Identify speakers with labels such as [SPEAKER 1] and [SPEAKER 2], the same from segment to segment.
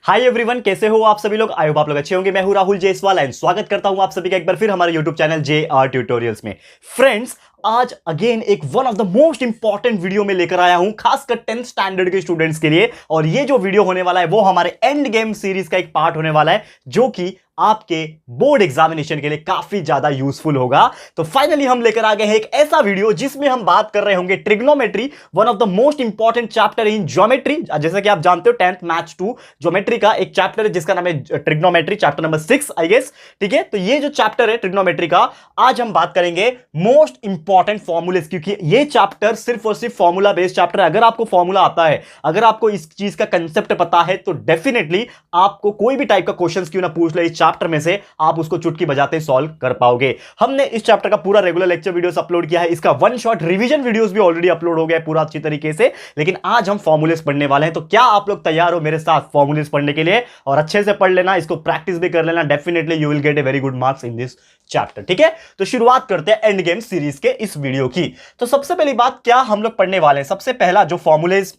[SPEAKER 1] Hi everyone, कैसे हो आप सभी लोग। आई होप आप लोग अच्छे होंगे। मैं हूं राहुल जायसवाल एंड स्वागत करता हूं आप सभी का एक बार फिर हमारे यूट्यूब चैनल JR ट्यूटोरियल्स में। फ्रेंड्स, आज अगेन एक one of the most important video में लेकर आया हूं, खासकर 10th स्टैंडर्ड के स्टूडेंट्स के लिए। और ये जो वीडियो होने वाला है वो हमारे एंड गेम सीरीज का एक पार्ट होने वाला है, जो कि आपके बोर्ड एग्जामिनेशन के लिए काफी ज्यादा यूजफुल होगा। तो फाइनली हम लेकर आ गए हैं एक ऐसा वीडियो जिसमें हम बात कर रहे होंगे trigonometry, one of the most important chapter in geometry. जैसा कि आप जानते हो 10th मैथ्स 2 ज्योमेट्री का एक चैप्टर है जिसका नाम है trigonometry, chapter number 6 I guess. ठीक है, तो ये जो चैप्टर है ट्रिग्नोमेट्री का, आज हम बात करेंगे मोस्ट इंपॉर्टेंट फॉर्मूलेस, क्योंकि ये चैप्टर सिर्फ और सिर्फ फॉर्मूला बेस्ड चैप्टर है। अगर आपको फॉर्मूला आता है, अगर आपको इस चीज का कंसेप्ट पता है, तो डेफिनेटली आपको कोई भी टाइप का क्वेश्चन क्यों ना पूछ ले इस चैप्टर में से, आप उसको चुटकी बजाते सॉल्व कर पाओगे। हमने इस चैप्टर का पूरा रेगुलर लेक्चर वीडियोस अपलोड किया है, इसका वन शॉट रिवीजन वीडियोस भी ऑलरेडी अपलोड हो गया है पूरा अच्छी तरीके से। लेकिन आज हम फॉर्मूलेस पढ़ने वाले हैं, तो क्या आप लोग तैयार हो मेरे साथ फॉर्मूलेस पढ़ने के लिए? और अच्छे से पढ़ लेना, इसको प्रैक्टिस भी कर लेना, definitely you will get a very good marks in this chapter. ठीक है, तो शुरुआत करते हैं एंड गेम सीरीज के इस वीडियो की। तो सबसे पहली बात, क्या हम लोग पढ़ने वाले हैं, सबसे पहला जो फॉर्मूलेस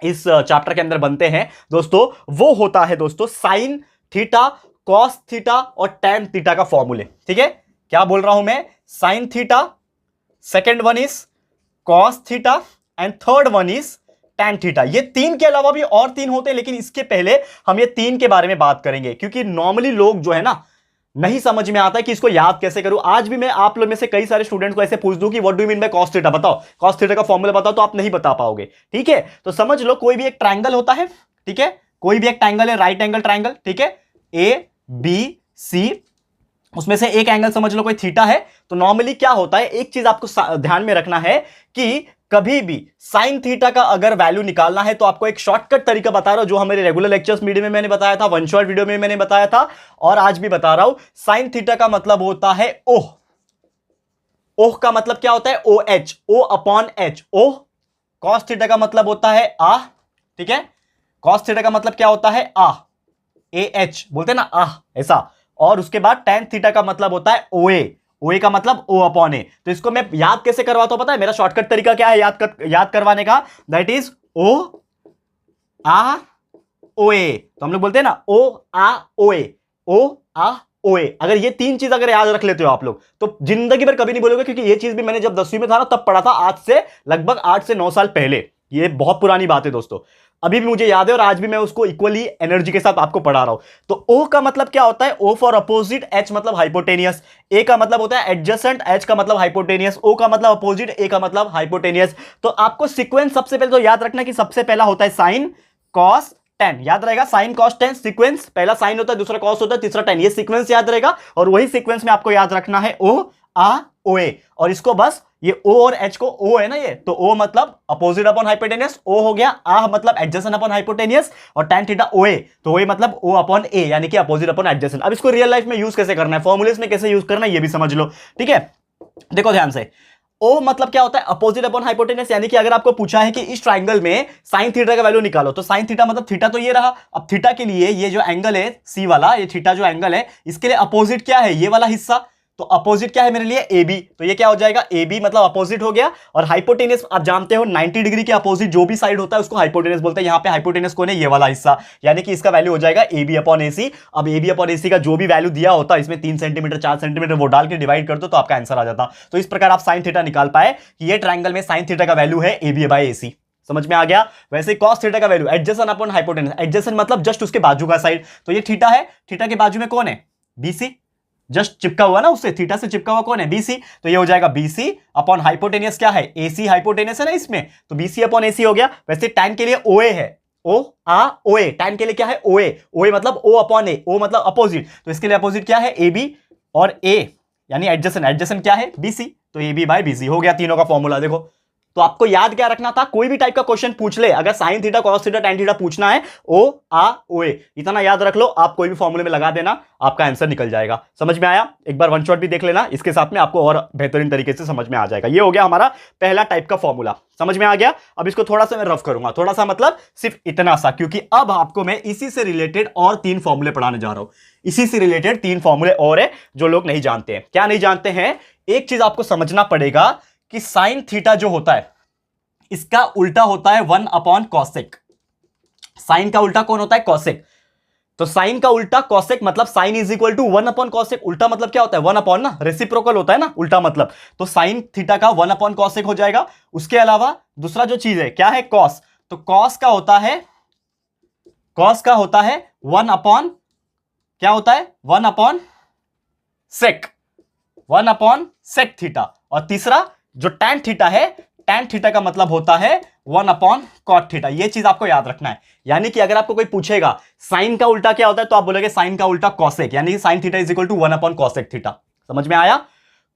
[SPEAKER 1] इस चैप्टर के अंदर बनते हैं दोस्तों, वो होता है दोस्तों साइन थीटा, कॉस थीटा और टैन थीटा का फॉर्मूले। ठीक है, क्या बोल रहा हूं मैं? Sine theta, second one is cos theta and third one is tan theta. ये तीन के अलावा भी और तीन होते हैं, लेकिन इसके पहले हम ये तीन के बारे में बात करेंगे, क्योंकि नॉर्मली लोग जो है ना, नहीं समझ में आता है कि इसको याद कैसे करूं। आज भी मैं आप लोग में से कई सारे स्टूडेंट्स को ऐसे पूछ दूं कि what do you mean by cos theta, बताओ कॉस थीटा का फॉर्मूला बताओ, तो आप नहीं बता पाओगे। ठीक है, तो समझ लो कोई भी एक ट्रायंगल होता है, ठीक है, कोई भी एक ट्रायंगल है, राइट एंगल ट्रायंगल, ठीक है, ABC, उसमें से एक एंगल समझ लो कोई थीटा है। तो नॉर्मली क्या होता है, एक चीज आपको ध्यान में रखना है कि कभी भी साइन थीटा का अगर वैल्यू निकालना है, तो आपको एक शॉर्टकट तरीका बता रहा हूं, जो हमारे रेगुलर लेक्चर्स वीडियो में मैंने बताया था, वन शॉट वीडियो में मैंने बताया था, और आज भी बता रहा हूं। साइन थीटा का मतलब होता है ओह। ओह का मतलब क्या होता है? OH, O अपॉन H, ओह। कॉस थीटा का मतलब होता है आ, ठीक है, कॉस थीटा का मतलब क्या होता है? आ, AH बोलते हैं ना, आह, ऐसा। और उसके बाद टैन थीटा का मतलब होता है OA, OA का मतलब O अपॉन A। तो इसको मैं याद कैसे करवाता हूं पता है? मेरा शॉर्टकट तरीका क्या है याद करवाने का? दैट इज O आ OA। तो हम लोग बोलते हैं ना O आ OA, O आ OA। अगर ये तीन चीज अगर याद रख लेते हो आप लोग, तो जिंदगी भर कभी नहीं बोलोगे, क्योंकि ये चीज भी मैंने जब 10वीं में था ना तब पढ़ा था, आज से लगभग 8 से 9 साल पहले। ये बहुत पुरानी बात है दोस्तों, अभी भी मुझे याद है, और आज भी मैं उसको इक्वली एनर्जी के साथ आपको पढ़ा रहा हूं। तो O का मतलब क्या होता है? O फॉर अपोजिट, H मतलब हाइपोटेनियस, A का मतलब होता है एडजेसेंट, H का मतलब हाइपोटेनियस, O का मतलब अपोजिट, A का मतलब हाइपोटेनियस। तो आपको सीक्वेंस सबसे पहले तो याद रखना कि सबसे पहला होता है साइन कॉस टेन, याद रहेगा, साइन कॉस टेन सीक्वेंस, पहला साइन होता है, दूसरा कॉस होता है, तीसरा टेन, ये सीक्वेंस याद रहेगा। और वही सीक्वेंस में आपको याद रखना है O आ OA, और इसको बस ये O और H को, O है ना ये, तो O मतलब अपोजिट अपॉन हाइपोटेनियस, O हो गया, आ मतलब एडजेसेंट अपॉन हाइपोटेनियस, और tan थीटा OA, तो OA मतलब O अपॉन A, यानी कि अपोजिट अपॉन एडजेसेंट। अब इसको रियल लाइफ में यूज कैसे करना है, फॉर्मूलेस में कैसे यूज करना है, ये भी समझ लो। ठीक है, देखो ध्यान से, O मतलब क्या होता है? Opposite upon hypotenuse. यानी कि अगर आपको पूछा है कि इस ट्राइंगल में साइन थीटा का वैल्यू निकालो, तो साइन थीटा मतलब थीटा तो ये रहा। अब थीटा के लिए ये जो एंगल है C वाला, ये थीटा जो एंगल है, इसके लिए अपोजिट क्या है? ये वाला हिस्सा। तो अपोजिट क्या है मेरे लिए? AB। तो ये क्या हो जाएगा? AB मतलब अपोजिट हो गया। और हाइपोटेनस आप जानते हो 90 डिग्री के अपोजिट जो भी साइड होता है उसको हाइपोटेनस बोलते हैं। यहां पे हाइपोटेनस कौन है? ये वाला हिस्सा, यानी कि इसका वैल्यू हो जाएगा AB अपॉन AC। अब AB अपॉन AC का जो भी वैल्यू दिया होता है, इसमें 3 सेंटीमीटर 4 सेंटीमीटर, वो डाल के डिवाइड कर दो तो आपका आंसर आ जाता। तो इस प्रकार आप साइन थीटा निकाल पाए कि ये ट्राइंगल में साइन थीटा का वैल्यू है AB बाय AC। समझ में आ गया? वैसे कॉस थीटा का value adjacent upon hypotenuse, adjacent मतलब जस्ट उसके बाजू का साइड। तो ये थीटा है, थीटा के बाजू में कौन है? BC, जस्ट चिपका हुआ ना उससे, थीटा से चिपका हुआ कौन है? BC। तो ये हो जाएगा BC अपॉन हाइपोटेनियस क्या है? AC, हाइपोटेनियस है ना इसमें, तो BC अपॉन AC हो गया। वैसे tan के लिए OA है, O आ OA, tan के लिए क्या है? OA, OA मतलब O अपॉन A, O मतलब अपोजिट, तो इसके लिए अपोजिट क्या है? AB, और A यानी एडजेसेंट, एडजेसेंट क्या है? BC, तो AB बाय BC हो गया तीनों का फॉर्मूला। देखो, तो आपको याद क्या रखना था? कोई भी टाइप का क्वेश्चन पूछ ले, अगर sine theta cos theta tan theta पूछना है, O आ OA, इतना याद रख लो, आप कोई भी फॉर्मूले में लगा देना, आपका आंसर निकल जाएगा। समझ में आया? एक बार वन शॉट भी देख लेना, इसके साथ में आपको और बेहतरीन तरीके से समझ में आ जाएगा। ये हो गया हमारा पहला टाइप का फॉर्मूला, समझ में आ गया। अब इसको थोड़ा सा मैं रफ करूंगा, थोड़ा सा मतलब सिर्फ इतना सा, क्योंकि अब आपको मैं इसी से रिलेटेड और 3 फॉर्मूले पढ़ाने जा रहा हूं। इसी से रिलेटेड 3 फॉर्मूले और है जो लोग नहीं जानते हैं। क्या नहीं जानते हैं? एक चीज आपको समझना पड़ेगा कि साइन थीटा जो होता है, इसका उल्टा होता है 1 अपॉन कॉसेक। साइन का उल्टा कौन होता है? कॉसेक। तो साइन का उल्टा कॉसेक मतलब sine is equal to 1 upon cosec. उल्टा मतलब क्या होता है? 1 अपॉन ना, रेसिप्रोकल होता है ना उल्टा मतलब। तो साइन थीटा का 1 अपॉन कॉसेक हो जाएगा। उसके अलावा दूसरा जो चीज है क्या है? कॉस। तो कॉस का होता है 1 अपॉन, क्या होता है? 1 upon sec, 1 upon sec theta. और तीसरा जो टैन थीटा है, टैन थीटा का मतलब होता है 1 अपॉन कॉट थीटा। ये चीज आपको याद रखना है। यानी कि अगर आपको कोई पूछेगा साइन का उल्टा क्या होता है, तो आप बोलोगे साइन का उल्टा कॉसेक, यानी sine theta is equal to 1 upon cosec theta. समझ में आया?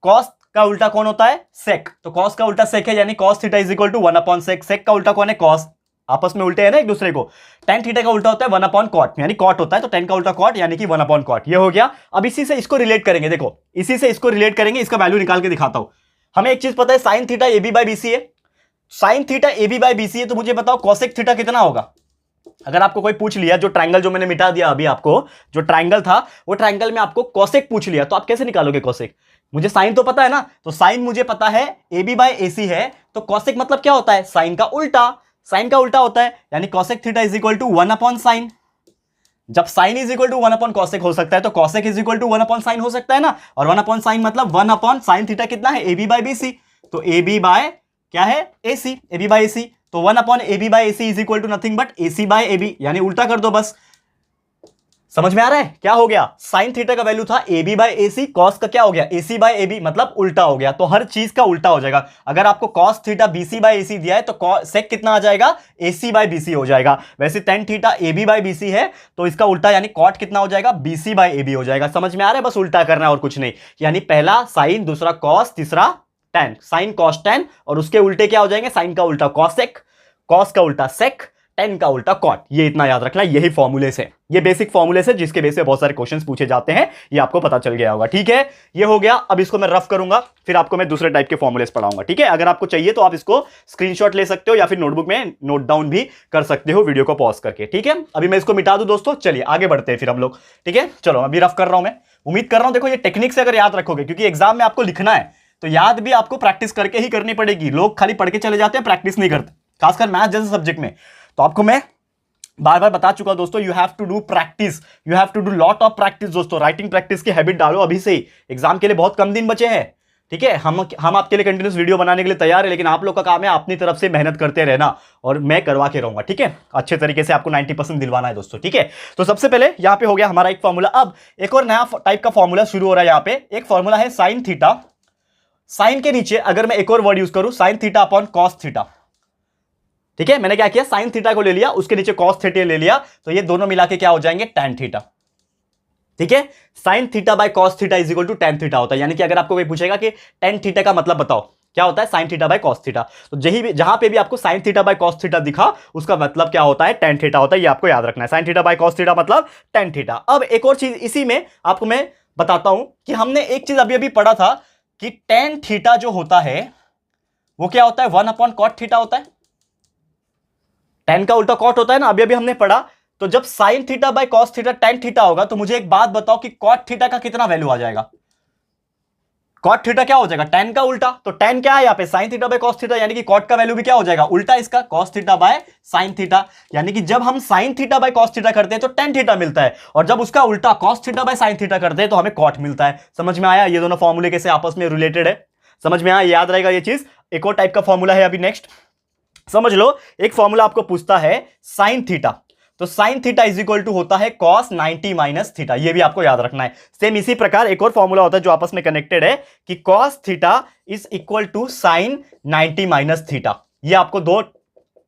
[SPEAKER 1] कॉस का उल्टा कौन होता है? सेक। तो कॉस का उल्टा सेक है, यानी cos theta is equal to 1 upon sec. Sec का उल्टा कौन है? कॉस। आपस में उल्टे हैं ना एक दूसरे को। टेन थीटा का उल्टा होता है 1 अपॉन कॉट, यानी कॉट होता है, तो टेन का उल्टा कॉट यानी कि 1 अपॉन कॉट। ये हो गया। अब इसी से इसको रिलेट करेंगे। देखो इसी से इसको रिलेट करेंगे, इसका वैल्यू निकाल के दिखाता हूं। हमें एक चीज पता है, sine theta A B by B C है। Sine theta A B by B C है, तो मुझे बताओ कॉसेक थीटा कितना होगा? अगर आपको कोई पूछ लिया, जो ट्रायंगल जो मैंने मिटा दिया अभी आपको, जो ट्रायंगल था वो ट्रायंगल में आपको कॉसेक पूछ लिया, तो आप कैसे निकालोगे कॉसेक? मुझे साइन तो पता है ना, तो साइन मुझे पता है ए बी बाई ए सी है, तो कॉसेक मतलब क्या होता है? साइन का उल्टा। साइन का उल्टा होता है, यानी cosec theta is equal to 1 upon sine. जब sine is equal to 1 upon cosec हो सकता है, तो cosec is equal to 1 upon sine हो सकता है ना। और 1 अपॉन साइन मतलब 1 अपॉन साइन थीटा कितना है? A B by B C. तो ए बी बाय क्या है? A C, A B by A C. तो 1 upon A B by A C is equal to nothing but A C by A B, यानी उल्टा कर दो बस। समझ में आ रहा है क्या हो गया? साइन थीटा का वैल्यू था A B by A C, cos का क्या हो गया? ए सी बाय ए बी, मतलब उल्टा हो गया। तो हर चीज का उल्टा हो जाएगा। अगर आपको cos theta B C by A C दिया है, तो सेक कितना आ जाएगा? ए सी बाय बी सी हो जाएगा। वैसे tan theta A B by B C है, तो इसका उल्टा यानी कॉट कितना हो जाएगा? B C by A B हो जाएगा। समझ में आ रहा है? बस उल्टा करना है और कुछ नहीं। यानी पहला साइन, दूसरा कॉस, तीसरा टेन। साइन कॉस टेन, और उसके उल्टे क्या हो जाएंगे? साइन का उल्टा कॉसेक, कॉस का उल्टा सेक, टेन का उल्टा कॉट। ये इतना याद रखना, यही फॉर्मूले से, ये बेसिक फॉर्मूले से जिसके बेस पे बहुत सारे क्वेश्चंस पूछे जाते हैं। ये आपको पता चल गया होगा। ठीक है, ये हो गया। अब इसको मैं रफ करूंगा, फिर आपको मैं दूसरे टाइप के फॉर्मूलेस पढ़ाऊंगा। ठीक है, अगर आपको चाहिए तो आप इसको स्क्रीनशॉट ले सकते हो या फिर नोटबुक में नोट डाउन भी कर सकते हो वीडियो को पॉज करके। ठीक है, अभी मैं इसको मिटा दूं दोस्तों। चलिए आगे बढ़ते हैं फिर हम लोग। ठीक है, चलो अभी रफ कर रहा हूं मैं। उम्मीद कर रहा हूं देखो ये टेक्निक से अगर याद रखोगे, क्योंकि एग्जाम में आपको लिखना है, तो याद भी आपको प्रैक्टिस करके ही करनी पड़ेगी। लोग खाली पढ़ के चले जाते हैं, प्रैक्टिस नहीं करते, खासकर मैथ जैसे सब्जेक्ट में। तो आपको मैं बार बार बता चुका दोस्तों, you have to do practice, you have to do lot of practice दोस्तों। राइटिंग प्रैक्टिस की हैबिट डालो अभी से ही। एग्जाम के लिए बहुत कम दिन बचे हैं। ठीक है, हम आपके लिए कंटिन्यूस वीडियो बनाने के लिए तैयार है, लेकिन आप लोग का काम है अपनी तरफ से मेहनत करते रहना, और मैं करवा के रहूंगा। ठीक है, अच्छे तरीके से आपको 90% दिलवाना है दोस्तों। ठीक है, तो सबसे पहले यहां पे हो गया हमारा एक फॉर्मूला। अब एक और नया टाइप का फॉर्मूला शुरू हो रहा है। यहां पे एक फॉर्मूला है साइन थीटा। साइन के नीचे अगर मैं एक और वर्ड यूज करूं, sine theta upon cos theta. ठीक है, मैंने क्या किया? साइन थीटा को ले लिया, उसके नीचे कॉस थीटा ले लिया, तो ये दोनों मिला के क्या हो जाएंगे? Tan theta. ठीक है, sine theta by cos theta is equal to tan theta होता है। यानी कि अगर आपको कोई पूछेगा कि टैन थीटा का मतलब बताओ, क्या होता है? Sine theta by cos theta. तो जहां पे भी आपको sign theta by cos theta दिखा, उसका मतलब क्या होता है? टैन थीटा होता है। ये आपको याद रखना है, sine theta by cos theta मतलब टैन थीटा। अब एक और चीज इसी में आपको मैं बताता हूं कि हमने एक चीज अभी अभी पढ़ा था कि टैन थीटा जो होता है वो क्या होता है? 1 अपॉन कॉट थीटा होता है। टेन का उल्टा कॉट होता है ना, अभी अभी हमने पढ़ा। तो जब sign theta by cos theta tan theta होगा, तो मुझे एक बात बताओ कि कॉट थीटा का कितना वैल्यू आ जाएगा? कॉट थीटा क्या हो जाएगा? टेन का उल्टा। तो टेन क्या है यहाँ पे? Sign theta by cos theta, यानी कि कॉट का वैल्यू भी क्या हो जाएगा? उल्टा इसका, cos theta by sine theta. यानी कि जब हम sign theta by cos theta करते हैं तो टेन थीटा मिलता है, और जब उसका उल्टा cos theta by sine theta करते हैं तो हमें कॉट मिलता है। समझ में आया? ये दोनों फॉर्मूले कैसे आपस में रिलेटेड है, समझ में आया? याद रहेगा ये चीज। एक और टाइप का फॉर्मूला है अभी नेक्स्ट, समझ लो। एक फॉर्मूला आपको पूछता है साइन थीटा, तो sine theta is equal to होता है कॉस 90 माइनस थीटा। ये भी आपको याद रखना है। सेम इसी प्रकार एक और फॉर्मूला होता है जो आपस में कनेक्टेड है कि cos theta is equal to sine 90 minus theta. ये आपको दो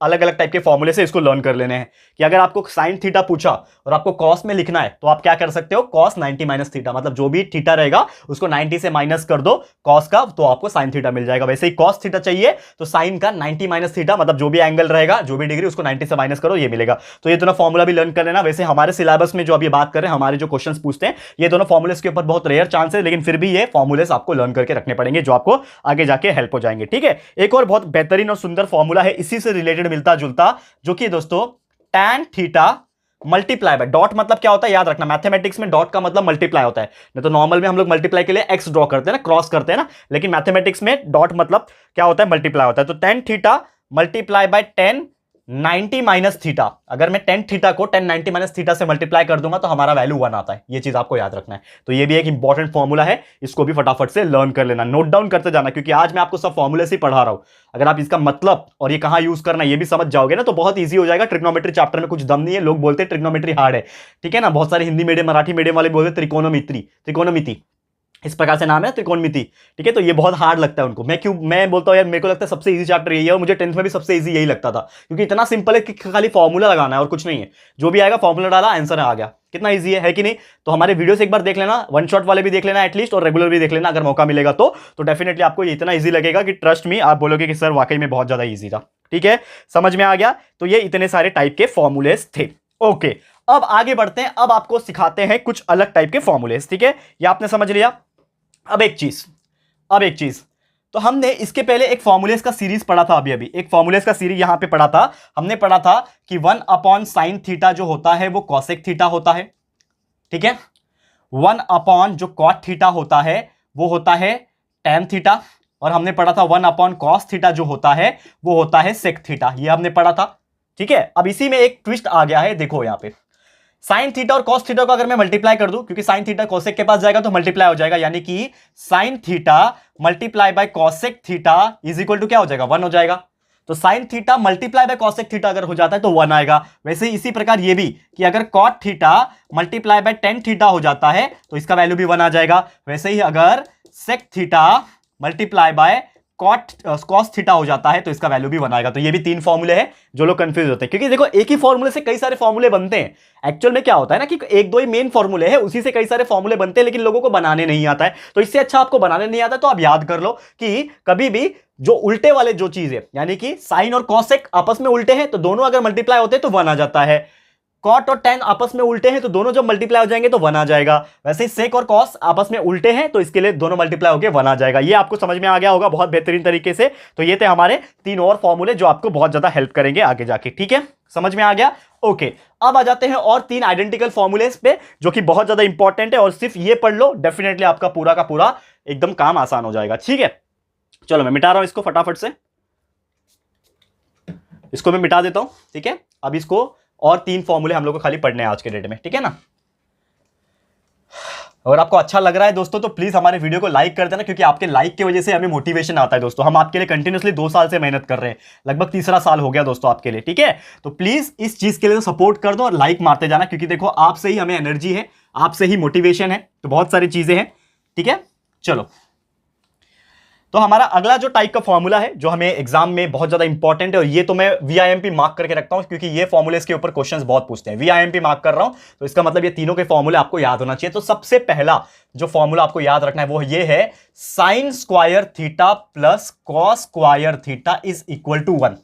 [SPEAKER 1] अलग अलग टाइप के फॉर्मूले से इसको लर्न कर लेने हैं कि अगर आपको साइन थीटा पूछा और आपको कॉस में लिखना है, तो आप क्या कर सकते हो? कॉस 90 माइनस थीटा, मतलब जो भी थीटा रहेगा उसको 90 से माइनस कर दो कॉस का, तो आपको साइन थीटा मिल जाएगा। वैसे ही कॉस थीटा चाहिए तो साइन का 90 माइनस थीटा, मतलब जो भी एंगल रहेगा, जो भी डिग्री, उसको 90 से माइनस करो, ये मिलेगा। तो ये दोनों फॉर्मूला भी लर्न कर लेना। वैसे हमारे सिलेबस में जो अभी बात कर रहे हैं, हमारे जो क्वेश्चन पूछते हैं, ये दोनों फॉर्मूलेस के ऊपर बहुत रेयर चांस है, लेकिन फिर भी ये फॉर्मूलेस आपको लर्न करके रखने पड़ेंगे, जो आपको आगे जाके हेल्प हो जाएंगे। ठीक है, एक और बहुत बेहतरीन और सुंदर फॉर्मूला है इसी से रिलेटेड, मिलता जुलता, जो कि दोस्तों tan theta multiply bye, dot मतलब क्या होता है याद रखना, मैथमेटिक्स में डॉट का मतलब मल्टीप्लाई होता है। नहीं तो नॉर्मल में हम लोग मल्टीप्लाई के लिए एक्स ड्रॉ करते हैं ना, क्रॉस करते हैं ना, लेकिन मैथमेटिक्स में डॉट मतलब क्या होता है? मल्टीप्लाई होता है। तो tan theta multiply bye 10 90 minus theta, अगर मैं टेन थीटा को 10 90 माइनस थीटा से मल्टीप्लाई कर दूंगा तो हमारा वैल्यू 1 आता है। ये चीज आपको याद रखना है। तो ये भी एक इंपॉर्टेंट फॉर्मूला है, इसको भी फटाफट से लर्न कर लेना, नोट डाउन करते जाना, क्योंकि आज मैं आपको सब फॉर्मूले से पढ़ा रहा हूं। अगर आप इसका मतलब और ये कहां यूज करना ये भी समझ जाओगे ना तो बहुत ईजी हो जाएगा। ट्रिग्नोमेट्री चैप्टर में कुछ दम नहीं है, लोग बोलते हैं ट्रिग्नोमेट्री हार्ड है, ठीक है ना। बहुत सारे हिंदी मीडियम मराठी मीडियम वाले बोलते त्रिकोणमिति, इस प्रकार से नाम है त्रिकोणमिति, ठीक है। तो ये बहुत हार्ड लगता है उनको। मैं बोलता हूं यार मेरे को लगता है सबसे इजी चैप्टर यही है, और मुझे 10th में भी सबसे इजी यही लगता था, क्योंकि इतना सिंपल है कि खाली फॉर्मूला लगाना है और कुछ नहीं है। जो भी आएगा फॉर्मूला डाला, आंसर आ गया। कितना इजी है कि नहीं। तो हमारे वीडियो से एक बार देख लेना, वन शॉट वाले भी देख लेना एटलीस्ट, और रेगुलर भी देख लेना अगर मौका मिलेगा तो डेफिनेटली आपको ये इतना ईजी लगेगा कि ट्रस्ट मी, आप बोलोगे कि सर वाकई में बहुत ज्यादा ईजी था। ठीक है, समझ में आ गया। तो ये इतने सारे टाइप के फॉर्मूलेस थे। ओके, अब आगे बढ़ते हैं। अब आपको सिखाते हैं कुछ अलग टाइप के फॉर्मूलेस, ठीक है। ये आपने समझ लिया। अब एक चीज तो हमने इसके पहले एक फॉर्मूलेस का सीरीज पढ़ा था, अभी एक फॉर्मूलेस का सीरीज यहां पे पढ़ा था। हमने पढ़ा था कि 1 अपॉन साइन थीटा जो होता है वो कॉसेक थीटा होता है, ठीक है। 1 अपॉन जो कॉट थीटा होता है वो होता है टैन थीटा, और हमने पढ़ा था 1 अपॉन कॉस थीटा जो होता है वो होता है सेक थीटा, ये हमने पढ़ा था, ठीक है। अब इसी में एक ट्विस्ट आ गया है, देखो यहां पे साइन थीटा और कॉस थीटा को अगर मैं मल्टीप्लाई कर दूं, क्योंकि साइन थीटा कोसेक के पास जाएगा तो मल्टीप्लाई हो जाएगा, यानी कि sine theta multiply by cosec theta is equal to क्या हो जाएगा, 1 हो जाएगा। तो sine theta multiply by cosec theta अगर हो जाता है तो 1 आएगा। वैसे ही इसी प्रकार ये भी कि अगर cot theta multiply by tan theta हो जाता है तो इसका वैल्यू भी 1 आ जाएगा। वैसे ही अगर sec theta multiply by cos theta हो जाता है तो इसका वैल्यू भी 1 आएगा। तो ये भी 3 फॉर्मूले हैं जो लोग कंफ्यूज होते हैं, क्योंकि देखो एक ही फॉर्मूले से कई सारे फॉर्मूले बनते हैं। एक्चुअल में क्या होता है ना कि एक दो ही मेन फॉर्मूले हैं, उसी से कई सारे फॉर्मूले बनते हैं, लेकिन लोगों को बनाने नहीं आता है। तो इससे अच्छा आपको बनाने नहीं आता तो आप याद कर लो कि कभी भी जो उल्टे वाले जो चीज है, यानी कि साइन और कॉसेक आपस में उल्टे हैं तो दोनों अगर मल्टीप्लाई होते हैं तो 1 आ जाता है। कॉट और टेन आपस में उल्टे हैं तो दोनों जब मल्टीप्लाई हो जाएंगे तो 1 आ जाएगा। वैसे ही सेक और कॉस आपस में उल्टे हैं तो इसके लिए दोनों मल्टीप्लाई होकर 1 आ जाएगा। ये आपको समझ में आ गया होगा बहुत बेहतरीन तरीके से। तो ये थे हमारे 3 और फॉर्मूले जो आपको बहुत ज्यादा हेल्प करेंगे आगे जाके, ठीक है, समझ में आ गया। ओके, अब आ जाते हैं और 3 आइडेंटिकल फॉर्मूलेस पे जो कि बहुत ज्यादा इंपॉर्टेंट है, और सिर्फ ये पढ़ लो डेफिनेटली आपका पूरा का पूरा एकदम काम आसान हो जाएगा, ठीक है। चलो मैं मिटा रहा हूं इसको फटाफट से, इसको मैं मिटा देता हूं, ठीक है। अब इसको और 3 फॉर्मूले हम लोग को खाली पढ़ने हैं आज के डेट में, ठीक है ना। अगर आपको अच्छा लग रहा है दोस्तों तो प्लीज हमारे वीडियो को लाइक कर देना, क्योंकि आपके लाइक की वजह से हमें मोटिवेशन आता है दोस्तों। हम आपके लिए कंटिन्यूअसली 2 साल से मेहनत कर रहे हैं, लगभग तीसरा साल हो गया दोस्तों आपके लिए, ठीक है। तो प्लीज इस चीज के लिए सपोर्ट कर दो और लाइक मारते जाना, क्योंकि देखो आपसे ही हमें एनर्जी है, आपसे ही मोटिवेशन है, तो बहुत सारी चीजें हैं, ठीक है। चलो, तो हमारा अगला जो टाइप का फॉर्मूला है जो हमें एग्जाम में बहुत ज्यादा इंपॉर्टेंट है, और ये तो मैं वीआईएमपी मार्क करके रखता हूं, क्योंकि ये फॉर्मूले के ऊपर क्वेश्चंस बहुत पूछते हैं। वीआईएमपी मार्क कर रहा हूं तो इसका मतलब ये तीनों के फॉर्मूले आपको याद होना चाहिए। तो सबसे पहला जो फॉर्मूला आपको याद रखना है वो ये है, sine square theta plus cos square theta is equal to 1।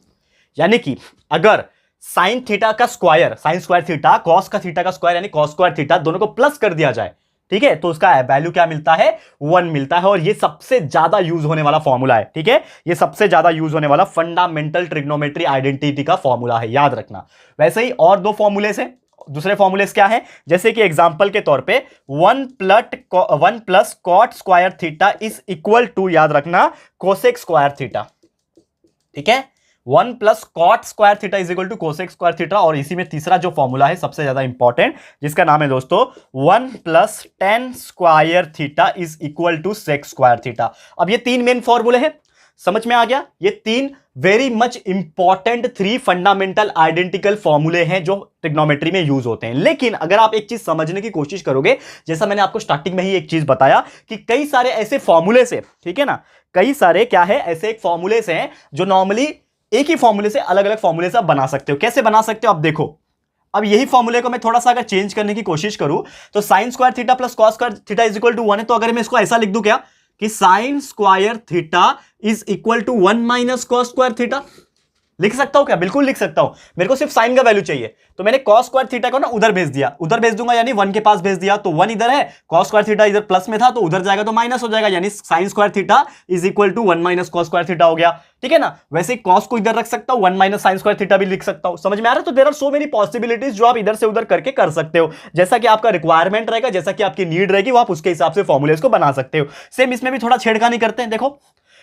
[SPEAKER 1] यानी कि अगर साइन थीटा का square, sine square theta, cos का थीटा का स्क्वायर यानी कॉस स्क्वायर थीटा, दोनों को प्लस कर दिया जाए, ठीक है, तो उसका वैल्यू क्या मिलता है, 1 मिलता है। और ये सबसे ज्यादा यूज होने वाला फॉर्मूला है, ठीक है। ये सबसे ज्यादा यूज होने वाला फंडामेंटल ट्रिग्नोमेट्री आइडेंटिटी का फॉर्मूला है, याद रखना। वैसे ही और 2 फॉर्मूलेस हैं। दूसरे फॉर्मूलेस क्या है, जैसे कि एग्जांपल के तौर पे 1 plus cot square theta is equal to, याद रखना, कोसेक स्क्वायर थीटा, ठीक है। 1 plus cot square theta is equal to cosec square theta. और इसी में तीसरा जो फॉर्मूला है सबसे ज्यादा इंपॉर्टेंट, जिसका नाम है दोस्तों 1 plus tan square theta is equal to sec square theta. अब ये 3 मेन फॉर्मूले हैं, समझ में आ गया। ये 3 very much important 3 fundamental identical फॉर्मूले हैं जो ट्रिग्नोमेट्री में यूज होते हैं। लेकिन अगर आप एक चीज समझने की कोशिश करोगे, जैसा मैंने आपको स्टार्टिंग में ही एक चीज बताया कि कई सारे ऐसे फॉर्मूले से, ठीक है ना, कई सारे क्या है ऐसे एक फॉर्मूले से हैं जो नॉर्मली एक ही फॉर्मूले से अलग अलग फॉर्मूले से आप बना सकते हो। कैसे बना सकते हो, अब देखो, अब यही फॉर्मूले को मैं थोड़ा सा अगर चेंज करने की कोशिश करूं तो sine square theta plus cos square theta is equal to 1 है। तो अगर मैं इसको ऐसा लिख दूं क्या कि sine square theta is equal to 1 minus cos square theta, लिख सकता हूं क्या, बिल्कुल लिख सकता हूं। मेरे को सिर्फ साइन का वैल्यू चाहिए, तो मैंने कॉस स्क्वायर थीटा को ना उधर भेज दिया, उधर भेज दूंगा यानी 1 के पास भेज दिया, तो 1 इधर है, कॉस स्क्वायर थीटा इधर प्लस में था तो उधर जाएगा तो माइनस हो जाएगा, यानी sine square theta is equal to 1 minus cos square theta हो गया, ठीक है ना। वैसे कॉस को इधर रख सकता हूं, 1 माइनस साइन स्क्वायर थीटा भी लिख सकता हूं, समझ में आ रहा है। तो there are so many possibilities जो आप इधर से उधर करके कर सकते हो, जैसा कि आपका रिक्वायरमेंट रहेगा, जैसा कि आपकी नीड रहेगी, वो आप उसके हिसाब से फॉर्मूलेस को बना सकते हो। सेम इसमें भी थोड़ा छेड़खानी करते हैं। देखो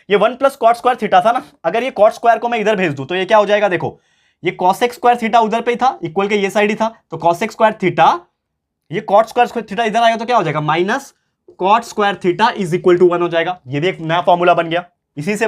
[SPEAKER 1] ये 1 प्लस कॉट स्क्वायर थीटा था ना, अगर ये कॉट स्क्वायर को मैं इधर भेज दूं तो ये क्या हो जाएगा, देखो ये cosec स्क्वायर थीटा उधर पे ही था, इक्वल के ये साइड ही था, तो cosec स्क्वायर थीटा, ये cot स्क्वायर थीटा इधर आएगा तो क्या हो जाएगा, minus cot square theta is equal to 1 हो जाएगा। ये भी एक नया फॉर्मूला बन गया, इसी से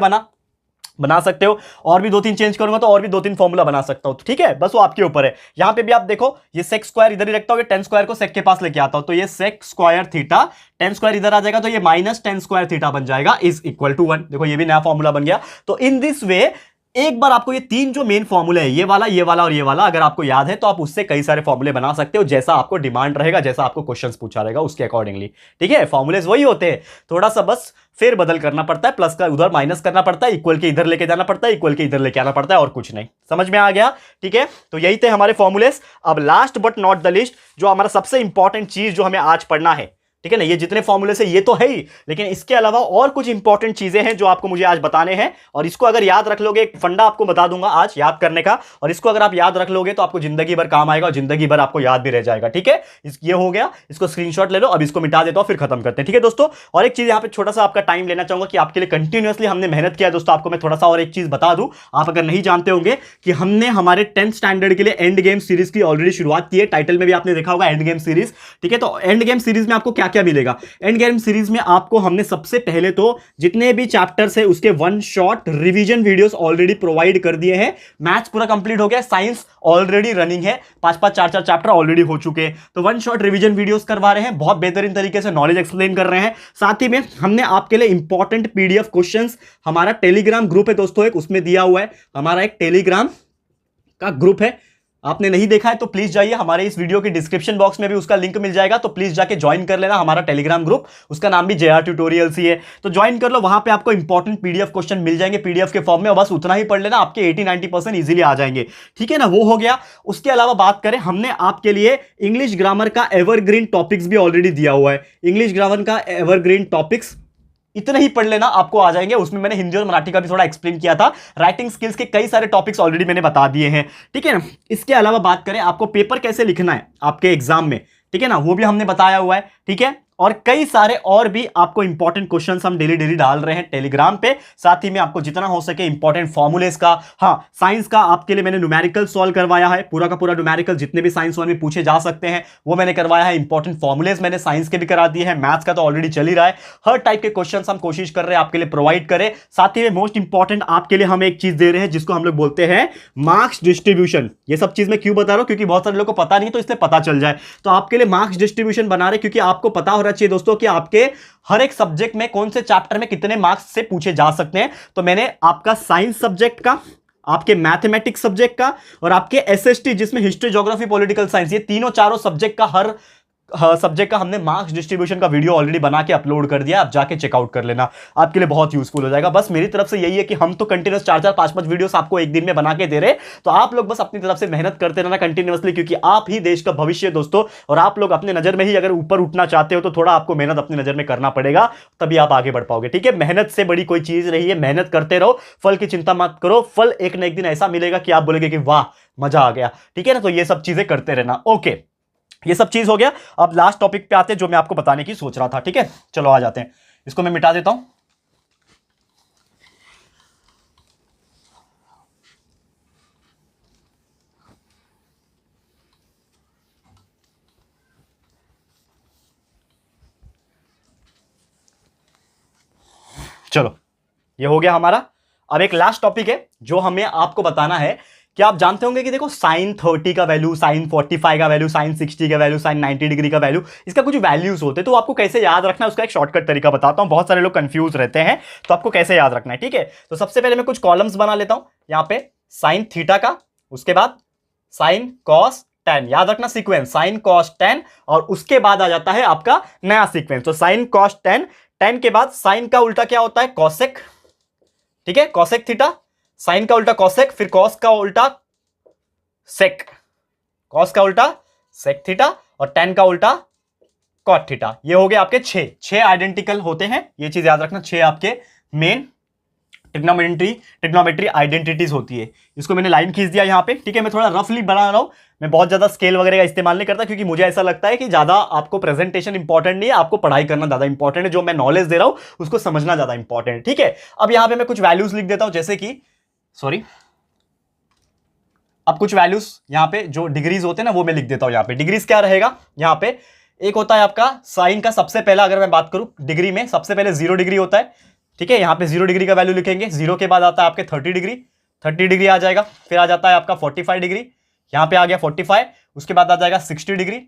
[SPEAKER 1] बना सकते हो। और भी 2-3 चेंज करूंगा तो और भी 2-3 फॉर्मूला बना सकता हूं, ठीक है, बस वो आपके ऊपर है। यहां पे भी आप देखो, ये सेक स्क्वायर इधर ही रखता हूं, टेन स्क्वायर को सेक के पास लेके आता हूं, तो ये sec square theta, tan square इधर आ जाएगा तो ये माइनस टेन स्क्वायर थीटा बन जाएगा इज इक्वल टू 1। देखो ये भी नया फॉर्मूला बन गया। तो इन दिस वे एक बार आपको ये तीन जो मेन फॉर्मूले है, ये वाला और ये वाला, अगर आपको याद है तो आप उससे कई सारे फॉर्मूले बना सकते हो, जैसा आपको डिमांड रहेगा, जैसा आपको क्वेश्चंस पूछा रहेगा उसके अकॉर्डिंगली, ठीक है। फॉर्मूलेज वही होते हैं, थोड़ा सा बस फेर बदल करना पड़ता है, प्लस का उधर माइनस करना पड़ता है, इक्वल के इधर लेके जाना पड़ता है, इक्वल के इधर लेके आना पड़ता है, और कुछ नहीं। समझ में आ गया, ठीक है। तो यही थे हमारे फॉर्मूलेज। अब last but not the list, जो हमारा सबसे इंपॉर्टेंट चीज जो हमें आज पढ़ना है, ठीक है ना, ये जितने फॉर्मूले से ये तो है ही, लेकिन इसके अलावा और कुछ इंपॉर्टेंट चीजें हैं जो आपको मुझे आज बताने हैं, और इसको अगर याद रख लोगे, एक फंडा आपको बता दूंगा आज याद करने का, और इसको अगर आप याद रख लोगे तो आपको जिंदगी भर काम आएगा और जिंदगी भर आपको याद भी रह जाएगा, ठीक है। ये हो गया, इसको स्क्रीनशॉट ले लो। अब इसको मिटा देता हूं, फिर खत्म करते हैं, ठीक है दोस्तों। और एक चीज यहाँ पे छोटा सा आपका टाइम लेना चाहूंगा कि आपके लिए कंटिन्यूअसली हमने मेहनत किया दोस्तों। आपको मैं थोड़ा सा और एक चीज बता दूं, आप अगर नहीं जानते होंगे कि हमने हमारे 10th स्टैंडर्ड के लिए एंड गेम सीरीज की ऑलरेडी शुरुआत की है। टाइटल में भी आपने देखा होगा एंड गेम सीरीज, ठीक है। तो एंड गेम सीरीज में आपको क्या क्या मिलेगा, एंड गेम सीरीज में आपको हमने सबसे पहले तो जितने भी चैप्टर्स है उसके one shot revision videos already provide कर दिए हैं। मैथ्स पूरा कंप्लीट हो गया, साइंस ऑलरेडी रनिंग है, 5-5 4-4 चैप्टर ऑलरेडी हो चुके हैं। तो वन शॉट रिवीजन वीडियोस करवा रहे हैं, बहुत बेहतरीन तरीके से नॉलेज एक्सप्लेन कर रहे हैं। साथ ही में हमने आपके लिए इंपॉर्टेंट पीडीएफ क्वेश्चंस, हमारा टेलीग्राम ग्रुप है दोस्तों, एक उसमें दिया हुआ है, हमारा एक टेलीग्राम का ग्रुप है। आपने नहीं देखा है तो प्लीज जाइए, हमारे इस वीडियो के डिस्क्रिप्शन बॉक्स में भी उसका लिंक मिल जाएगा, तो प्लीज जाके ज्वाइन कर लेना हमारा टेलीग्राम ग्रुप। उसका नाम भी JR ट्यूटोरियल्स ही है, तो ज्वाइन कर लो। वहां पे आपको इंपॉर्टेंट पीडीएफ क्वेश्चन मिल जाएंगे पीडीएफ के फॉर्म में, और बस उतना ही पढ़ लेना, आपके 80-90% इजीली आ जाएंगे, ठीक है ना। वो हो गया। उसके अलावा बात करें, हमने आपके लिए इंग्लिश ग्रामर का एवरग्रीन टॉपिक्स भी ऑलरेडी दिया हुआ है। इंग्लिश ग्रामर का एवरग्रीन टॉपिक्स इतने ही पढ़ लेना, आपको आ जाएंगे। उसमें मैंने हिंदी और मराठी का भी थोड़ा एक्सप्लेन किया था। राइटिंग स्किल्स के कई सारे टॉपिक्स ऑलरेडी मैंने बता दिए हैं, ठीक है ना। इसके अलावा बात करें आपको पेपर कैसे लिखना है आपके एग्जाम में, ठीक है ना, वो भी हमने बताया हुआ है, ठीक है। और कई सारे और भी आपको इंपॉर्टेंट क्वेश्चंस हम डेली डाल रहे हैं टेलीग्राम पे। साथ ही में आपको जितना हो सके इंपॉर्टेंट फॉर्मूलेस का, हाँ साइंस का आपके लिए मैंने न्यूमेरिकल सॉल्व करवाया है, पूरा का पूरा न्यूमेरिकल जितने भी साइंस वन में पूछे जा सकते हैं वो मैंने करवाया है। इंपॉर्टेंट फॉर्मूलेस मैंने साइंस के भी करा दिए हैं, मैथ्स का तो ऑलरेडी चल ही रहा है। हर टाइप के क्वेश्चन हम कोशिश कर रहे हैं आपके लिए प्रोवाइड करें। साथ ही में मोस्ट इंपॉर्टेंट आपके लिए हम एक चीज दे रहे हैं जिसको हम लोग बोलते हैं मार्क्स डिस्ट्रीब्यूशन। ये सब चीज मैं क्यों बता रहा हूं, क्योंकि बहुत सारे लोगों को पता नहीं, तो इससे पता चल जाए। तो आपके लिए मार्क्स डिस्ट्रीब्यूशन बना रहे, क्योंकि आपको पता होना चाहिए दोस्तों कि आपके हर एक सब्जेक्ट में कौन से चैप्टर में कितने मार्क्स से पूछे जा सकते हैं। तो मैंने आपका साइंस सब्जेक्ट का, आपके मैथमेटिक्स सब्जेक्ट का, और आपके SST जिसमें हिस्ट्री, ज्योग्राफी, पॉलिटिकल साइंस, ये तीनों चारों सब्जेक्ट का, हर सब्जेक्ट का हमने मार्क्स डिस्ट्रीब्यूशन का वीडियो ऑलरेडी बना के अपलोड कर दिया। आप जाके चेकआउट कर लेना, आपके लिए बहुत यूजफुल हो जाएगा। बस मेरी तरफ से यही है कि हम तो कंटिन्यूस 4-4 5-5 वीडियोस आपको एक दिन में बना के दे रहे, तो आप लोग बस अपनी तरफ से मेहनत करते रहना कंटिन्यूअसली, क्योंकि आप ही देश का भविष्य दोस्तों। और आप लोग अपने नजर में ही अगर ऊपर उठना चाहते हो तो थोड़ा आपको मेहनत अपनी नजर में करना पड़ेगा, तभी आप आगे बढ़ पाओगे, ठीक है। मेहनत से बड़ी कोई चीज नहीं है, मेहनत करते रहो, फल की चिंता मत करो। फल एक न एक दिन ऐसा मिलेगा कि आप बोलेंगे कि वाह मजा आ गया, ठीक है ना। तो ये सब चीजें करते रहना, ओके। ये सब चीज हो गया। अब लास्ट टॉपिक पे आते हैं जो मैं आपको बताने की सोच रहा था, ठीक है। चलो आ जाते हैं, इसको मैं मिटा देता हूं। चलो ये हो गया हमारा। अब एक लास्ट टॉपिक है जो हमें आपको बताना है कि आप जानते होंगे कि देखो sin 30 का वैल्यू, sin 45 का वैल्यू, sin 60 का वैल्यू, sin 90 डिग्री का वैल्यू, इसका कुछ वैल्यूज होते हैं। तो आपको कैसे याद रखना है उसका एक शॉर्टकट तरीका बताता हूं। बहुत सारे लोग कंफ्यूज रहते हैं, तो आपको कैसे याद रखना है, ठीक है। तो सबसे पहले मैं कुछ कॉलम्स बना लेता हूं यहां पे, sin थीटा का, उसके बाद sin cos tan, याद रखना सीक्वेंस, sin cos tan, और उसके बाद आ जाता है आपका नया सीक्वेंस। तो sin cos tan, tan के बाद sin का उल्टा क्या होता है, cosec, ठीक है, cosec थीटा, साइन का उल्टा कॉसेक, फिर कॉस का उल्टा सेक, कॉस का उल्टा सेक थीटा, और टेन का उल्टा कॉट थीटा। ये हो गए आपके छह आइडेंटिकल होते हैं, ये चीज याद रखना। 6 आपके मेन ट्रिग्नोमेट्री आइडेंटिटीज होती है। इसको मैंने लाइन खींच दिया यहाँ पे, ठीक है। मैं थोड़ा रफली बना रहा हूं, मैं बहुत ज्यादा स्केल वगैरह का इस्तेमाल नहीं करता, क्योंकि मुझे ऐसा लगता है कि ज्यादा आपको प्रेजेंटेशन इंपॉर्टेंट नहीं है, आपको पढ़ाई करना ज्यादा इंपॉर्टेंट है। जो मैं नॉलेज दे रहा हूं उसको समझना ज्यादा इंपॉर्टेंट है, ठीक है। अब यहां पे मैं कुछ वैल्यूज लिख देता हूं, जैसे कि अब कुछ वैल्यूज यहाँ पे जो डिग्रीज होते हैं ना वो मैं लिख देता हूं। यहाँ पे डिग्रीज क्या रहेगा, यहाँ पे एक होता है आपका साइन का सबसे पहला, अगर मैं बात करूं डिग्री में सबसे पहले 0 डिग्री होता है, ठीक है। यहाँ पे 0 डिग्री का वैल्यू लिखेंगे, 0 के बाद आता है आपके 30 डिग्री, 30 डिग्री आ जाएगा, फिर आ जाता है आपका 45 डिग्री, यहाँ पे आ गया 45, उसके बाद आ जाएगा 60 डिग्री,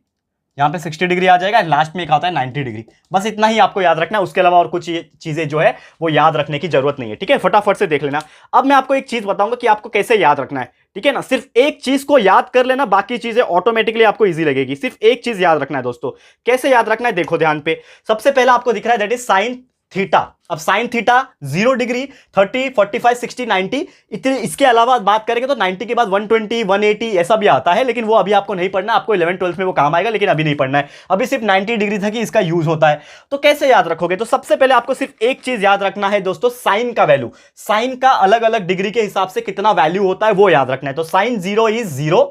[SPEAKER 1] यहाँ पे 60 डिग्री आ जाएगा, लास्ट में एक आता है 90 डिग्री। बस इतना ही आपको याद रखना है, उसके अलावा और कुछ चीजें जो है वो याद रखने की जरूरत नहीं है, ठीक है। फटाफट से देख लेना। अब मैं आपको एक चीज बताऊंगा कि आपको कैसे याद रखना है, ठीक है ना। सिर्फ एक चीज को याद कर लेना, बाकी चीजें ऑटोमेटिकली आपको इजी लगेगी। सिर्फ एक चीज याद रखना है दोस्तों। कैसे याद रखना है देखो ध्यान पे। सबसे पहला आपको दिख रहा है दैट इज साइन थीटा। अब साइन थीटा 0 डिग्री, 30, 45, 60, 90, इतने। इसके अलावा बात करेंगे तो 90 के बाद 120, 180 ऐसा भी आता है, लेकिन वो अभी आपको नहीं पढ़ना, आपको 11 12 में वो काम आएगा, लेकिन अभी नहीं पढ़ना है। अभी सिर्फ 90 डिग्री तक ही इसका यूज होता है। तो कैसे याद रखोगे, तो सबसे पहले आपको सिर्फ एक चीज याद रखना है दोस्तों, साइन का वैल्यू। साइन का अलग अलग डिग्री के हिसाब से कितना वैल्यू होता है वो याद रखना है। तो sign 0 is 0,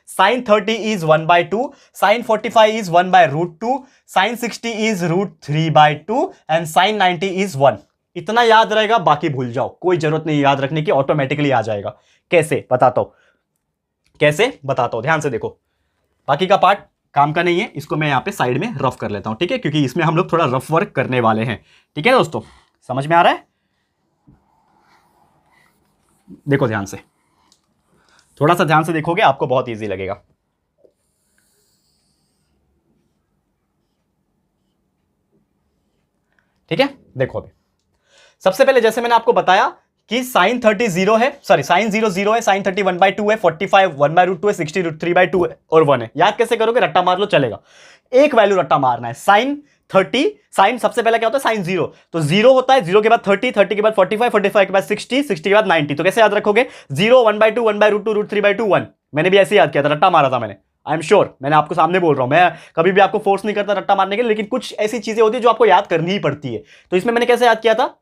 [SPEAKER 1] sin 30 is 1/2, sin 45 is 1/√2, sin 60 is √3/2 and sin 90 is 1। इतना याद रहेगा, बाकी भूल जाओ, कोई जरूरत नहीं याद रखने की, ऑटोमेटिकली आ जाएगा। कैसे बताता हूं, कैसे बताता हूं, ध्यान से देखो। बाकी का पार्ट काम का नहीं है, इसको मैं यहां पे साइड में रफ कर लेता हूं, ठीक है, क्योंकि इसमें हम लोग थोड़ा रफ वर्क करने वाले हैं, ठीक है दोस्तों। समझ में आ रहा है, देखो ध्यान से, थोड़ा सा ध्यान से देखोगे आपको बहुत इजी लगेगा। ठीक है, देखो अभी सबसे पहले जैसे मैंने आपको बताया कि साइन 30 0 है, सॉरी साइन 0 0 है, साइन 30 1/2 है, 45 1/√2 है, 60 √3/2 है और 1 है। याद कैसे करोगे, रट्टा मार लो चलेगा, एक वैल्यू रट्टा मारना है। साइन 30, साइन सबसे पहले क्या होता है, साइन 0, तो 0 होता है, 0 के बाद 30, 30 के बाद 45, 45 के बाद 60, 60 के बाद 90। तो कैसे याद रखोगे, 0 1/2 1/√2 √3/2 1। मैंने भी ऐसे याद किया था, रट्टा मारा था मैंने, आई एम श्योर, मैंने आपको सामने बोल रहा हूं, मैं कभी भी आपको फोर्स नहीं करता रट्टा मारने के लिए, लेकिन कुछ ऐसी चीजें होती है जो आपको याद करनी ही पड़ती है। तो इसमें मैंने कैसे याद किया था,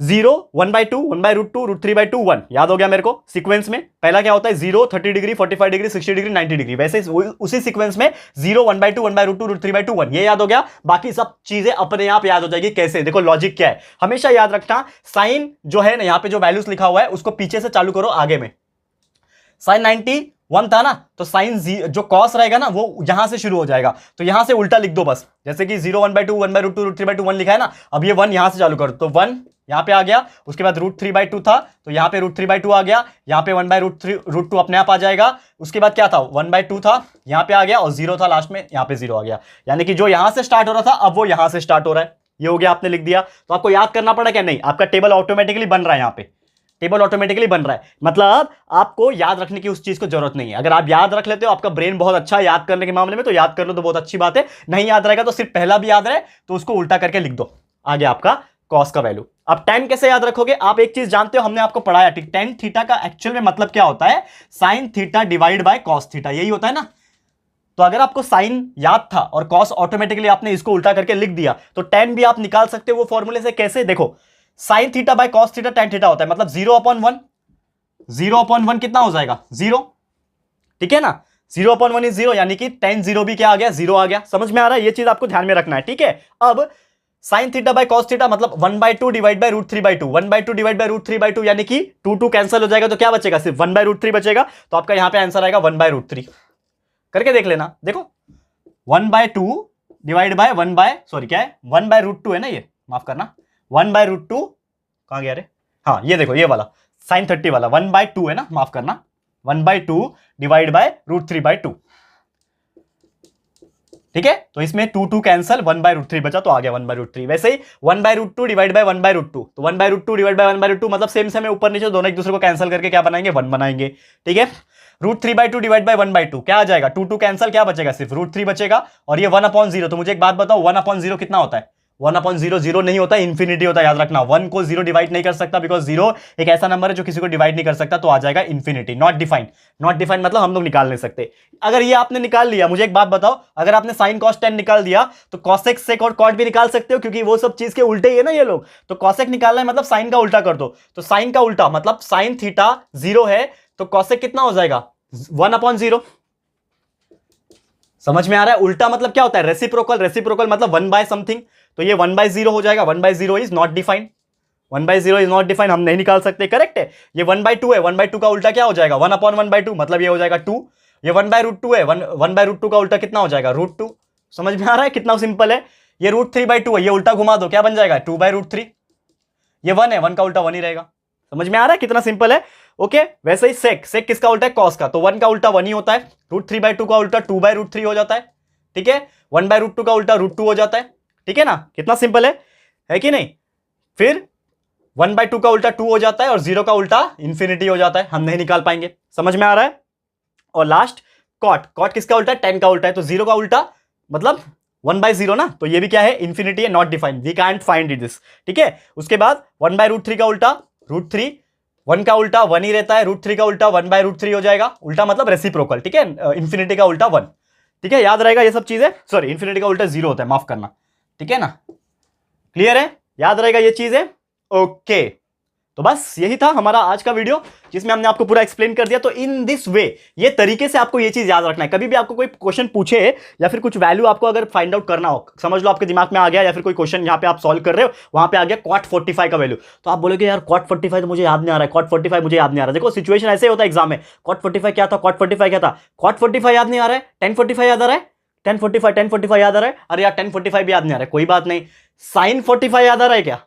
[SPEAKER 1] 0 1/2 1/√2 √3/2 1, याद हो गया मेरे को। सीक्वेंस में पहला क्या होता है, 0 30 डिग्री, 45 डिग्री, 60 डिग्री, 90 डिग्री, वैसे उसी सीक्वेंस में 0 1/2 1/√2 √3/2 1, ये याद हो गया। बाकी सब चीजें अपने आप याद हो जाएगी। कैसे, देखो लॉजिक क्या है, हमेशा याद रखना, साइन जो है ना, यहां पे जो वैल्यूज लिखा हुआ है उसको पीछे से चालू करो आगे में। साइन 91 था ना, तो साइन जो कॉस रहेगा ना वो यहां से शुरू हो जाएगा, तो यहां से उल्टा लिख दो बस। जैसे कि 0 1/2 1/√2 √3/2 1 लिखा है ना, अब ये 1 यहां से चालू करो, तो 1 यहां पे आ गया, उसके बाद √3/2 था तो यहां पे √3/2 आ गया, यहां पे 1/√2 अपने आप आ जाएगा। उसके बाद क्या था, 1/2 था, यहां पे आ गया, और 0 था लास्ट में, यहां पे 0 आ गया। यानी कि जो यहां से स्टार्ट हो रहा था अब वो यहां से स्टार्ट हो रहा है। ये हो गया, आपने लिख दिया। तो आपको याद करना पड़ा क्या, नहीं, आपका टेबल ऑटोमेटिकली बन रहा है, यहां पे टेबल ऑटोमेटिकली बन रहा है, मतलब आपको याद रखने की उस चीज को जरूरत नहीं है। अगर आप याद रख लेते हो, आपका ब्रेन बहुत अच्छा है याद करने के मामले में, तो याद कर लो तो बहुत अच्छी बात है। नहीं याद रहेगा तो सिर्फ पहला भी याद रहे तो उसको उल्टा करके लिख दो, आ गया आपका कॉस का वैल्यू। अब tan कैसे याद रखोगे, आप एक चीज जानते हो, हमने आपको पढ़ाया, ठीक, tan थीटा का एक्चुअल में मतलब क्या होता है, sine theta divide by cos theta, यही होता है ना। तो अगर आपको साइन याद था और कॉस ऑटोमेटिकली आपने इसको उल्टा करके लिख दिया, तो tan भी आप निकाल सकते हो वो फॉर्मूले से। कैसे, देखो, sign theta by cos theta tan theta होता है, मतलब 0/1, 0/1 कितना हो जाएगा, 0, ठीक है ना। 0/1 इज 0, यानी कि tan 0 भी क्या आ गया, 0 आ गया। समझ में आ रहा है, ये चीज आपको ध्यान में रखना है, ठीक है। अब sign theta by cos theta मतलब 1/2 डिवाइड बाय √3/2, 1/2 डिवाइड बाय √3/2, यानी कि 2 कैंसिल हो जाएगा, तो क्या बचेगा, सिर्फ 1/√3 बचेगा। तो आपका यहां पे आंसर आएगा 1/√3। करके देख लेना, देखो 1/2 डिवाइड बाय 1/√2 है ना, ये माफ करना, 1/√2 कहां गया रे, हाँ ये देखो ये वाला साइन 30 वाला 1/2 है ना, माफ करना, 1/2 डिवाइड बाय √3/2, ठीक है। तो इसमें 2 कैंसल, 1/√3 बचा, तो आ गया 1/√3। वैसे ही 1/√2 डिवाइड बाय 1/√2, तो 1/√2 डिवाइड बाय 1/√2 मतलब सेम सेम है, ऊपर नीचे दोनों एक दूसरे को कैंसिल करके क्या बनाएंगे, 1 बनाएंगे, ठीक है। √3/2 डिवाइड बाय 1/2 क्या आ जाएगा, 2 कैंसिल, क्या बचेगा, सिर्फ √3 बचेगा, और ये 1/0। तो मुझे एक बात बताओ, 1/0 कितना होता है, 1/0 0 नहीं होता, इंफिनिटी होता है, याद रखना। 1 को 0 डिवाइड नहीं कर सकता, बिकॉज 0 एक ऐसा नंबर है जो किसी को डिवाइड नहीं कर सकता, तो आ जाएगा infinity. Not defined, not defined मतलब हम लोग निकाल नहीं सकते। अगर ये आपने निकाल लिया, मुझे एक बात बताओ, अगर आपने साइन कॉस tan निकाल दिया, तो कॉसेक सेक और कॉट भी निकाल सकते हो, क्योंकि वो सब चीज के उल्टे ही है ना ये लोग। तो कॉसेक निकालना है मतलब साइन का उल्टा कर दो, तो साइन का उल्टा मतलब साइन थीटा 0 है, तो कॉसेक कितना हो जाएगा, 1/0। समझ में आ रहा है, उल्टा मतलब क्या होता है, रेसिप्रोकल, रेसिप्रोकल मतलब 1 बाय समथिंग, तो ये 1/0 हो जाएगा। 1/0 is not defined, 1/0 is not defined, हम नहीं निकाल सकते, करेक्ट है। ये 1/2 है, 1/2 का उल्टा क्या हो जाएगा, 1/1/2, मतलब ये हो जाएगा 2। ये 1/√2 है, 1/√2 का उल्टा कितना हो जाएगा, √2। समझ में आ रहा है कितना सिंपल है। ये √3/2 है, ये उल्टा घुमा दो क्या बन जाएगा, 2/√3। ये 1 है, 1 का उल्टा 1 ही रहेगा। समझ में आ रहा है कितना सिंपल है। ओके, वैसे ही सेक, सेक किसका उल्टा है, कॉस का, तो 1 का उल्टा 1 ही होता है। √3/2 का उल्टा 2/√3 हो जाता है, ठीक है। 1/√2 का उल्टा √2 हो जाता है, ठीक है ना, कितना सिंपल है कि नहीं। फिर 1/2 का उल्टा 2 हो जाता है और 0 का उल्टा इंफिनिटी हो जाता है, हम नहीं निकाल पाएंगे। समझ में आ रहा है। और लास्ट कॉट, कॉट किसका उल्टा है, 10 का उल्टा है, तो 0 का उल्टा मतलब 1/0 ना, तो ये भी क्या है, इंफिनिटी है, not defined, we can't find it this, ठीक है। उसके बाद 1/√3 का उल्टा √3, 1 का उल्टा 1 ही रहता है, √3 का उल्टा 1/√3 हो जाएगा, उल्टा मतलब रेसिप्रोकल, ठीक है। इंफिनिटी का उल्टा 1, ठीक है, याद रहेगा ये सब चीजें। सॉरी, इंफिनिटी का उल्टा 0 होता है, माफ करना, ठीक है ना, क्लियर है, याद रहेगा ये चीजें। ओके, तो बस यही था हमारा आज का वीडियो, जिसमें हमने आपको पूरा एक्सप्लेन कर दिया। तो इन दिस वे, ये तरीके से आपको ये चीज याद रखना है। कभी भी आपको कोई क्वेश्चन पूछे या फिर कुछ वैल्यू आपको अगर फाइंड आउट करना हो, समझ लो आपके दिमाग में आ गया, या फिर कोई क्वेश्चन यहां पे आप सॉल्व कर रहे हो, वहां पे आ गया cot 45 का वैल्यू, तो आप बोलोगे यार cot 45 तो मुझे याद नहीं आ रहा है, cot 45 मुझे याद नहीं आ रहा है। देखो सिचुएशन ऐसे होता है एग्जाम में, cot 45 क्या था, cot 45 क्या था, cot 45 याद नहीं आ रहा है, tan 45 याद आ रहा है, tan 45 याद आ रहा है, अरे यार tan 45 भी याद नहीं आ रहा है, कोई बात नहीं, sin 45 याद आ रहा है क्या,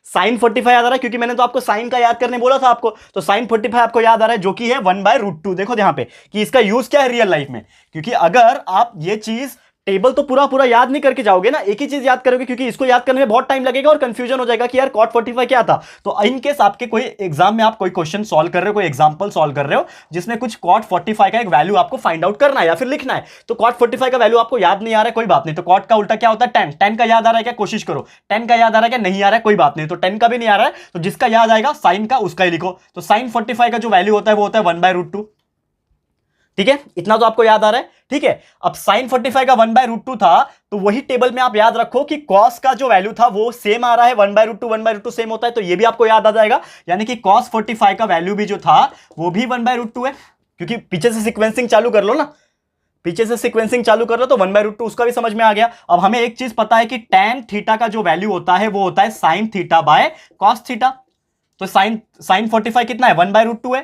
[SPEAKER 1] साइन 45 याद आ रहा है, क्योंकि मैंने तो आपको साइन का याद करने बोला था आपको, तो साइन 45 आपको याद आ रहा है, जो कि है 1/√2। देखो यहां पे कि इसका यूज क्या है रियल लाइफ में, क्योंकि अगर आप ये चीज टेबल तो पूरा पूरा याद नहीं करके जाओगे ना, एक ही चीज याद करोगे, क्योंकि इसको याद करने में बहुत टाइम लगेगा और कंफ्यूजन हो जाएगा कि यार cot 45 क्या था। तो इन केस आपके कोई एग्जाम में आप कोई क्वेश्चन सॉल्व कर रहे हो, कोई एग्जांपल सॉल्व कर रहे हो जिसमें कुछ cot 45 का एक वैल्यू आपको फाइंड आउट करना है या फिर लिखना है, तो cot 45 का वैल्यू आपको याद नहीं आ रहा है, कोई बात नहीं, तो cot का उल्टा क्या होता है, tan। tan का याद आ रहा है क्या, कोशिश करो, tan का याद आ रहा है क्या, नहीं आ रहा है, कोई बात नहीं, तो tan का भी नहीं आ रहा है, तो जिसका याद आएगा साइन का उसका ही लिखो। तो साइन 45 का जो वैल्यू होता है वो होता है 1/√2, ठीक है, इतना तो आपको याद आ रहा है, ठीक है। अब sin 45 का 1/√2 था, तो वही टेबल में आप याद रखो कि cos का जो वैल्यू था वो सेम आ रहा है, 1/√2 सेम होता है, तो ये भी आपको याद आ जाएगा, यानी कि cos 45 का वैल्यू भी जो था वो भी 1/√2 है, क्योंकि पीछे से सीक्वेंसिंग चालू कर लो ना, पीछे से सीक्वेंसिंग चालू कर लो तो 1/√2 उसका भी समझ में आ गया। अब हमें एक चीज पता है कि tan थीटा का जो वैल्यू होता है वो होता है sin theta by cos theta, तो sin 45 कितना है, 1/√2 है,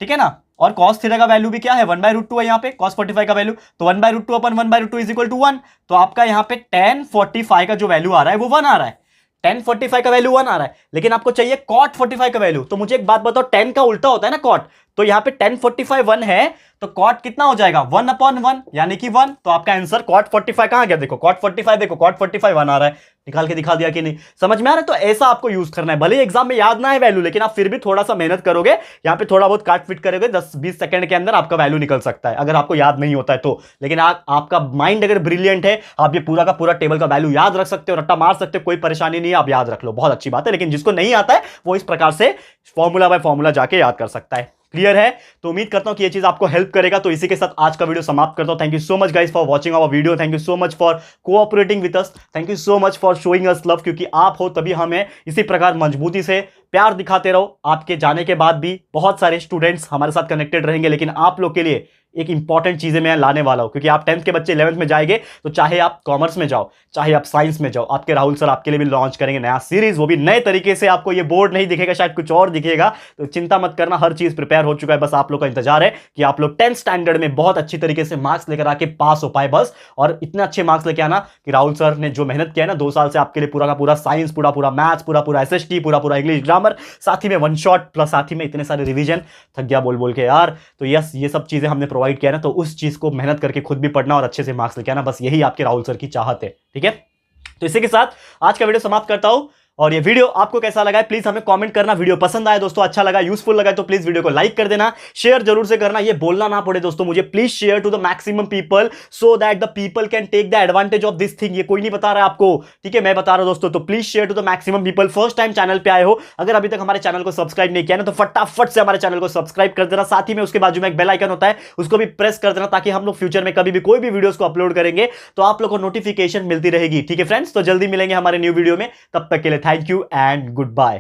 [SPEAKER 1] ठीक है ना, और cos थीटा का वैल्यू भी क्या है, 1/√2 है यहाँ पे cos 45 का वैल्यू, तो 1/√2 अपन 1/√2 इज इक्वल टू 1, तो आपका यहाँ पे tan 45 का जो वैल्यू आ रहा है वो 1 आ रहा है, tan 45 का वैल्यू 1 आ रहा है, लेकिन आपको चाहिए cot 45 का वैल्यू। तो मुझे एक बात बताओ, tan का उल्टा होता है ना cot, तो यहाँ पे tan 45 1 है, तो cot कितना हो जाएगा, 1/1 यानी कि 1, तो आपका आंसर cot 45 कहां गया, देखो cot 45, देखो cot 45 1 आ रहा है, निकाल के दिखा दिया कि नहीं, समझ में आ रहा है। तो ऐसा आपको यूज करना है, भले एग्जाम में याद ना है वैल्यू, लेकिन आप फिर भी थोड़ा सा मेहनत करोगे, यहाँ पे थोड़ा बहुत काट फिट करोगे, 10-20 सेकंड के अंदर आपका वैल्यू निकल सकता है, अगर आपको याद नहीं होता है तो। लेकिन आपका माइंड अगर ब्रिलियंट है, आप ये पूरा का पूरा टेबल का वैल्यू याद रख सकते हो, रट्टा मार सकते हो, कोई परेशानी नहीं है, आप याद रख लो, बहुत अच्छी बात है। लेकिन जिसको नहीं आता है वो इस प्रकार से फॉर्मूला बाय फॉर्मूला जाके याद कर सकता है। क्लियर है, तो उम्मीद करता हूं कि ये चीज आपको हेल्प करेगा। तो इसी के साथ आज का वीडियो समाप्त करता हूं। Thank you so much guys for watching our video, thank you so much for cooperating with us, thank you so much for showing us love, क्योंकि आप हो तभी हमें इसी प्रकार मजबूती से प्यार दिखाते रहो। आपके जाने के बाद भी बहुत सारे स्टूडेंट्स हमारे साथ कनेक्टेड रहेंगे, लेकिन आप लोग के लिए एक इंपॉर्टेंट चीजें मैं लाने वाला हूं, क्योंकि आप 10th के बच्चे 11th में जाएंगे, तो चाहे आप कॉमर्स में जाओ चाहे आप साइंस में जाओ, आपके राहुल सर आपके लिए भी लॉन्च करेंगे नया सीरीज, वो भी नए तरीके से। आपको ये बोर्ड नहीं दिखेगा, शायद कुछ और दिखेगा, तो चिंता मत करना, हर चीज प्रिपेयर हो चुका है, बस आप लोग का इंतजार है कि आप लोग 10th स्टैंडर्ड में बहुत अच्छी तरीके से मार्क्स लेकर आके पास हो पाए बस। और इतने अच्छे मार्क्स लेके आना कि राहुल सर ने जो मेहनत किया है ना 2 साल से आपके लिए, पूरा का पूरा साइंस, पूरा पूरा मैथ्स, पूरा पूरा SST, पूरा पूरा इंग्लिश ग्रामर, साथ ही में 1 शॉट प्लस साथ ही में इतने सारे रिवीजन, थक गया बोल बोल के यार। तो यस, ये सब चीजें हमने प्रोवाइड किया ना, तो उस चीज को मेहनत करके खुद भी पढ़ना और अच्छे से मार्क्स लेके आना, बस यही आपके राहुल सर की चाहत है, ठीक है। तो इसी के साथ आज का वीडियो समाप्त करता हूं। और ये वीडियो आपको कैसा लगा है प्लीज हमें कमेंट करना। वीडियो पसंद आया दोस्तों, अच्छा लगा, यूजफुल लगा तो प्लीज वीडियो को लाइक कर देना, शेयर जरूर से करना, ये बोलना ना पड़े दोस्तों मुझे, please share to the maximum people so that the people can take the advantage of this thing. ये कोई नहीं बता रहा है आपको, ठीक है, मैं बता रहा हूं दोस्तों। तो please share to the maximum people. First time channel पे आए हो, अगर अभी तक हमारे चैनल को सब्सक्राइब नहीं किया ना, तो फटाफट से हमारे चैनल को सब्सक्राइब कर देना, साथ ही में उसके बाजू में एक बेल आइकन होता है, उसको भी प्रेस कर देना, ताकि हम लोग फ्यूचर में कभी भी कोई भी वीडियोस को अपलोड करेंगे तो आप लोग को नोटिफिकेशन मिलती रहेगी, ठीक है फ्रेंड्स। तो जल्दी मिलेंगे हमारे न्यू वीडियो में, तब तक के लिए थैंक यू एंड goodbye।